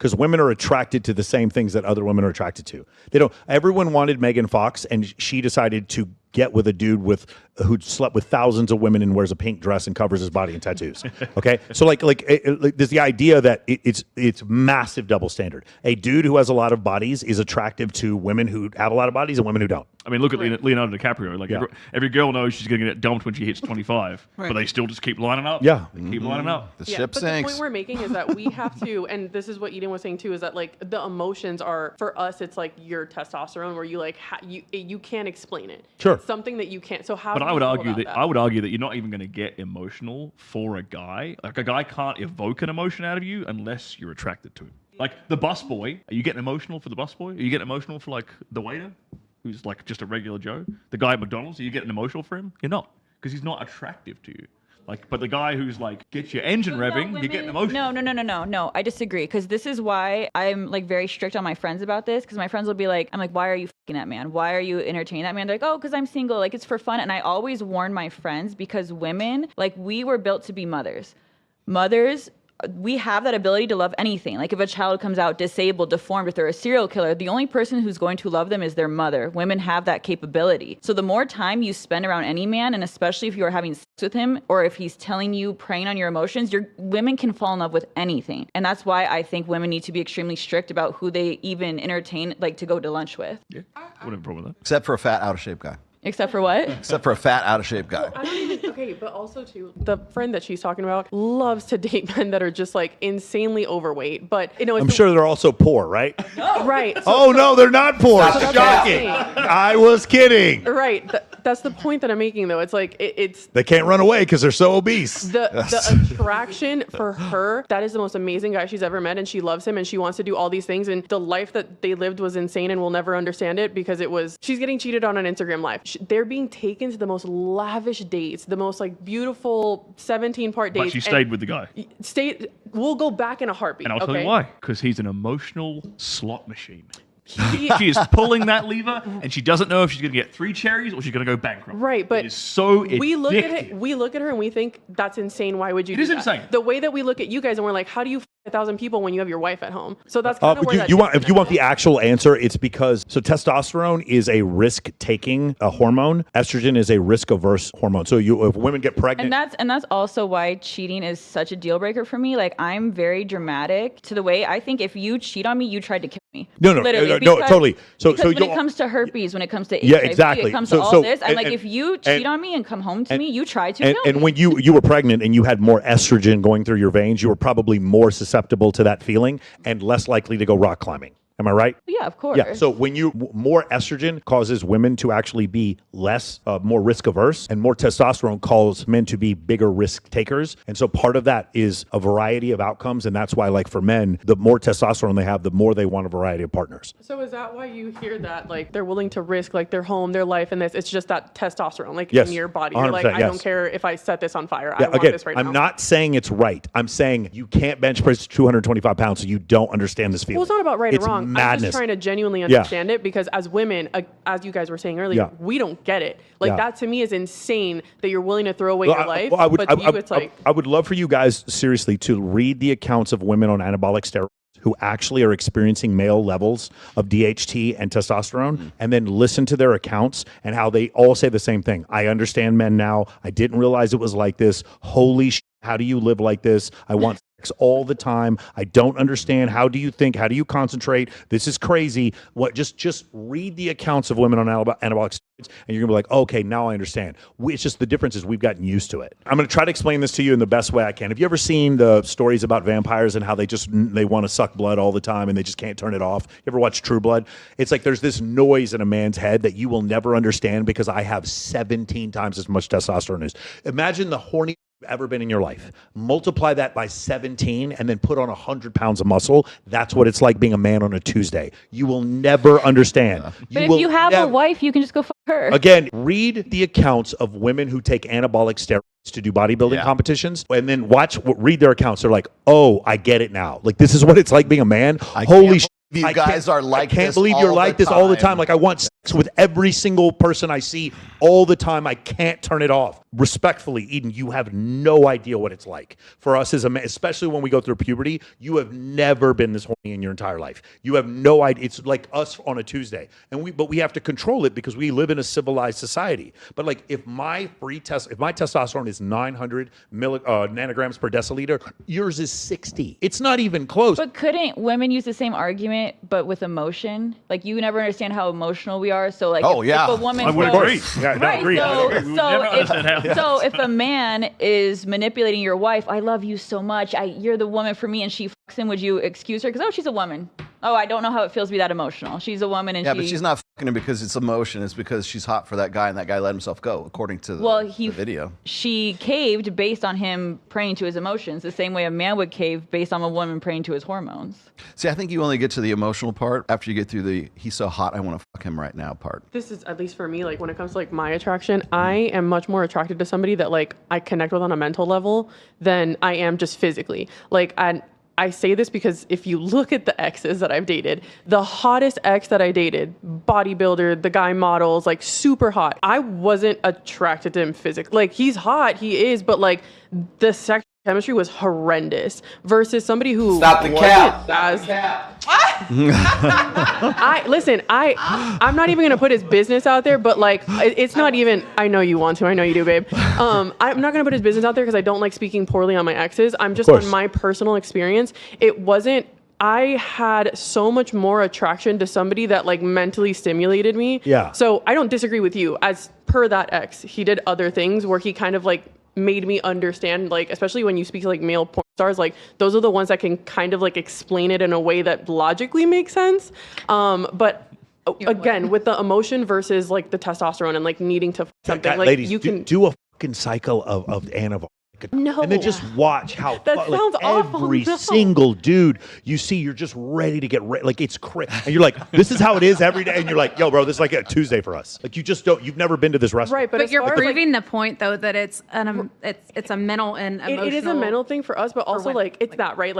because women are attracted to the same things that other women are attracted to. They don't. Everyone wanted Megan Fox, and she decided to get with a dude who slept with thousands of women and wears a pink dress and covers his body in tattoos. Okay, so like there's the idea that it's massive double standard. A dude who has a lot of bodies is attractive to women who have a lot of bodies and women who don't. I mean, look at Leonardo DiCaprio. Like every girl knows she's going to get dumped when she hits 25, but they still just keep lining up. Yeah, they keep lining up. The ship sinks. The point we're making is that we have to, and this is what Eden was saying too, is that like the emotions are for us. It's like your testosterone, where you like you can't explain it. Sure, it's something that you can't. So how? But do I would you argue about that I would argue that you're not even going to get emotional for a guy. Like a guy can't evoke an emotion out of you unless you're attracted to him. Like the busboy, are you getting emotional for the busboy? Are you getting emotional for like the waiter, who's like just a regular Joe? The guy at McDonald's, are you getting emotional for him? You're not, because he's not attractive to you. Like, but the guy who's like gets your engine revving, you're getting emotional. No. I disagree, because this is why I'm like very strict on my friends about this. Because my friends will be like, I'm like, why are you fucking that man? Why are you entertaining that man? They're like, oh, because I'm single. Like, it's for fun. And I always warn my friends, because women, like, we were built to be mothers. Mothers, we have that ability to love anything. Like if a child comes out disabled, deformed, if they're a serial killer, the only person who's going to love them is their mother. Women have that capability. So the more time you spend around any man, and especially if you are having sex with him, or if he's telling you, preying on your emotions, women can fall in love with anything. And that's why I think women need to be extremely strict about who they even entertain, like to go to lunch with. Yeah, I wouldn't have a problem with that. Except for a fat, out of shape guy. Except for what? Except for a fat, out of shape guy. I don't even, okay, but also too, the friend that she's talking about loves to date men that are just like insanely overweight. But you know, I'm sure they're also poor, right? No. Right. So, no, they're not poor. Shocking. I was kidding. Right. That's the point that I'm making, though. It's like it's they can't run away because they're so obese. The attraction for her, that is the most amazing guy she's ever met, and she loves him, and she wants to do all these things. And the life that they lived was insane, and we'll never understand it because she's getting cheated on Instagram Live. They're being taken to the most lavish dates, the most like beautiful 17-part dates. But she stayed with the guy. We'll go back in a heartbeat. And I'll tell you why. Because he's an emotional slot machine. He She is pulling that lever, and she doesn't know if she's going to get 3 cherries or she's going to go bankrupt. Right, but it is so addictive. We look at her and we think that's insane. Why would you? It do is that? insane. The way that we look at you guys, and we're like, how do you 1,000 people when you have your wife at home? So that's kind of where if you want the actual answer, it's because testosterone is a risk-taking hormone. Estrogen is a risk-averse hormone. So if women get pregnant, and that's also why cheating is such a deal breaker for me. Like I'm very dramatic to the way I think if you cheat on me, you tried to kill me. No, totally. So when it comes to herpes, when it comes to HIV, yeah, exactly. It comes to all this. I'm like, if you cheat on me and come home to me, you tried to kill me. And when you were pregnant and you had more estrogen going through your veins, you were probably more susceptible to that feeling and less likely to go rock climbing. Am I right? Yeah, of course. Yeah. So when more estrogen causes women to actually be more risk averse, and more testosterone causes men to be bigger risk takers. And so part of that is a variety of outcomes. And that's why, like for men, the more testosterone they have, the more they want a variety of partners. So is that why you hear that like they're willing to risk like their home, their life, and this? It's just that testosterone, like in your body. You're like, I don't care if I set this on fire. I want this right now. I'm not saying it's right. I'm saying you can't bench press 225 pounds, so you don't understand this feeling. Well, it's not about right or wrong. Madness. I'm just trying to genuinely understand it, because as women, as you guys were saying earlier, we don't get it. Like that to me is insane that you're willing to throw away your life. I would love for you guys seriously to read the accounts of women on anabolic steroids who actually are experiencing male levels of DHT and testosterone, and then listen to their accounts and how they all say the same thing. I understand men now. I didn't realize it was like this. Holy shit, how do you live like this? I want sex all the time. I don't understand. How do you think? How do you concentrate? This is crazy. Just read the accounts of women on anabolic steroids, and you're gonna be like, okay, now I understand. It's just the difference is we've gotten used to it. I'm gonna try to explain this to you in the best way I can. Have you ever seen the stories about vampires and how they want to suck blood all the time and they just can't turn it off? You ever watch True Blood? It's like there's this noise in a man's head that you will never understand because I have 17 times as much testosterone as. Imagine the horny you've ever been in your life. Multiply that by 17 and then put on 100 pounds of muscle. That's what it's like being a man on a Tuesday. You will never understand. But if you have a wife, you can just go fuck her. Again, read the accounts of women who take anabolic steroids to do bodybuilding competitions, and then read their accounts. They're like, oh, I get it now. Like, this is what it's like being a man. Holy shit. You guys are like I can't this believe all you're the like this all the time. time. Like I want sex with every single person I see all the time. I can't turn it off. Respectfully, Eden, you have no idea what it's like for us as a man, especially when we go through puberty. You have never been this horny in your entire life. You have no idea. It's like us on a Tuesday, but we have to control it because we live in a civilized society. But like if my testosterone is 900 nanograms per deciliter, yours is 60. It's not even close. But couldn't women use the same argument but with emotion? Like you never understand how emotional we are. So like if a woman I would agree. Yeah, no, Right, agree. so if a man is manipulating your wife, I love you so much, you're the woman for me, and she fucks him, would you excuse her? Because she's a woman. Oh, I don't know how it feels to be that emotional. She's a woman, and but she's not fucking him because it's emotion. It's because she's hot for that guy, and that guy let himself go, according to the video. She caved based on him praying to his emotions, the same way a man would cave based on a woman praying to his hormones. See, I think you only get to the emotional part after you get through the "he's so hot, I want to fuck him right now" part. This is, at least for me, like when it comes to like my attraction, I am much more attracted to somebody that like I connect with on a mental level than I am just physically. Like I say this because if you look at the exes that I've dated, the hottest ex that I dated, bodybuilder, the guy models, like super hot. I wasn't attracted to him physically. Like he's hot, he is, but like the sexual chemistry was horrendous versus somebody who Stop the cap. I'm not even gonna put his business out there, but like it's not even. I know you want to. I know you do, babe. I'm not gonna put his business out there because I don't like speaking poorly on my exes. I'm just on my personal experience. It wasn't. I had so much more attraction to somebody that like mentally stimulated me. Yeah. So I don't disagree with you. As per that ex, he did other things where he kind of like made me understand, like, especially when you speak to like male porn stars, like those are the ones that can kind of like explain it in a way that logically makes sense. But again, with the emotion versus like the testosterone and like needing to something, like ladies, you can do a fucking cycle of Anavar. No. And then just watch how That sounds awful. every No. single dude you see, you're just ready to get like it's crazy. And you're like, this is how it is every day. And you're like, yo, bro, this is like a Tuesday for us. Like you've never been to this restaurant. right, But you're as far as, proving the point though that it's a mental and emotional. it is a mental thing for us, but also like it's that, right?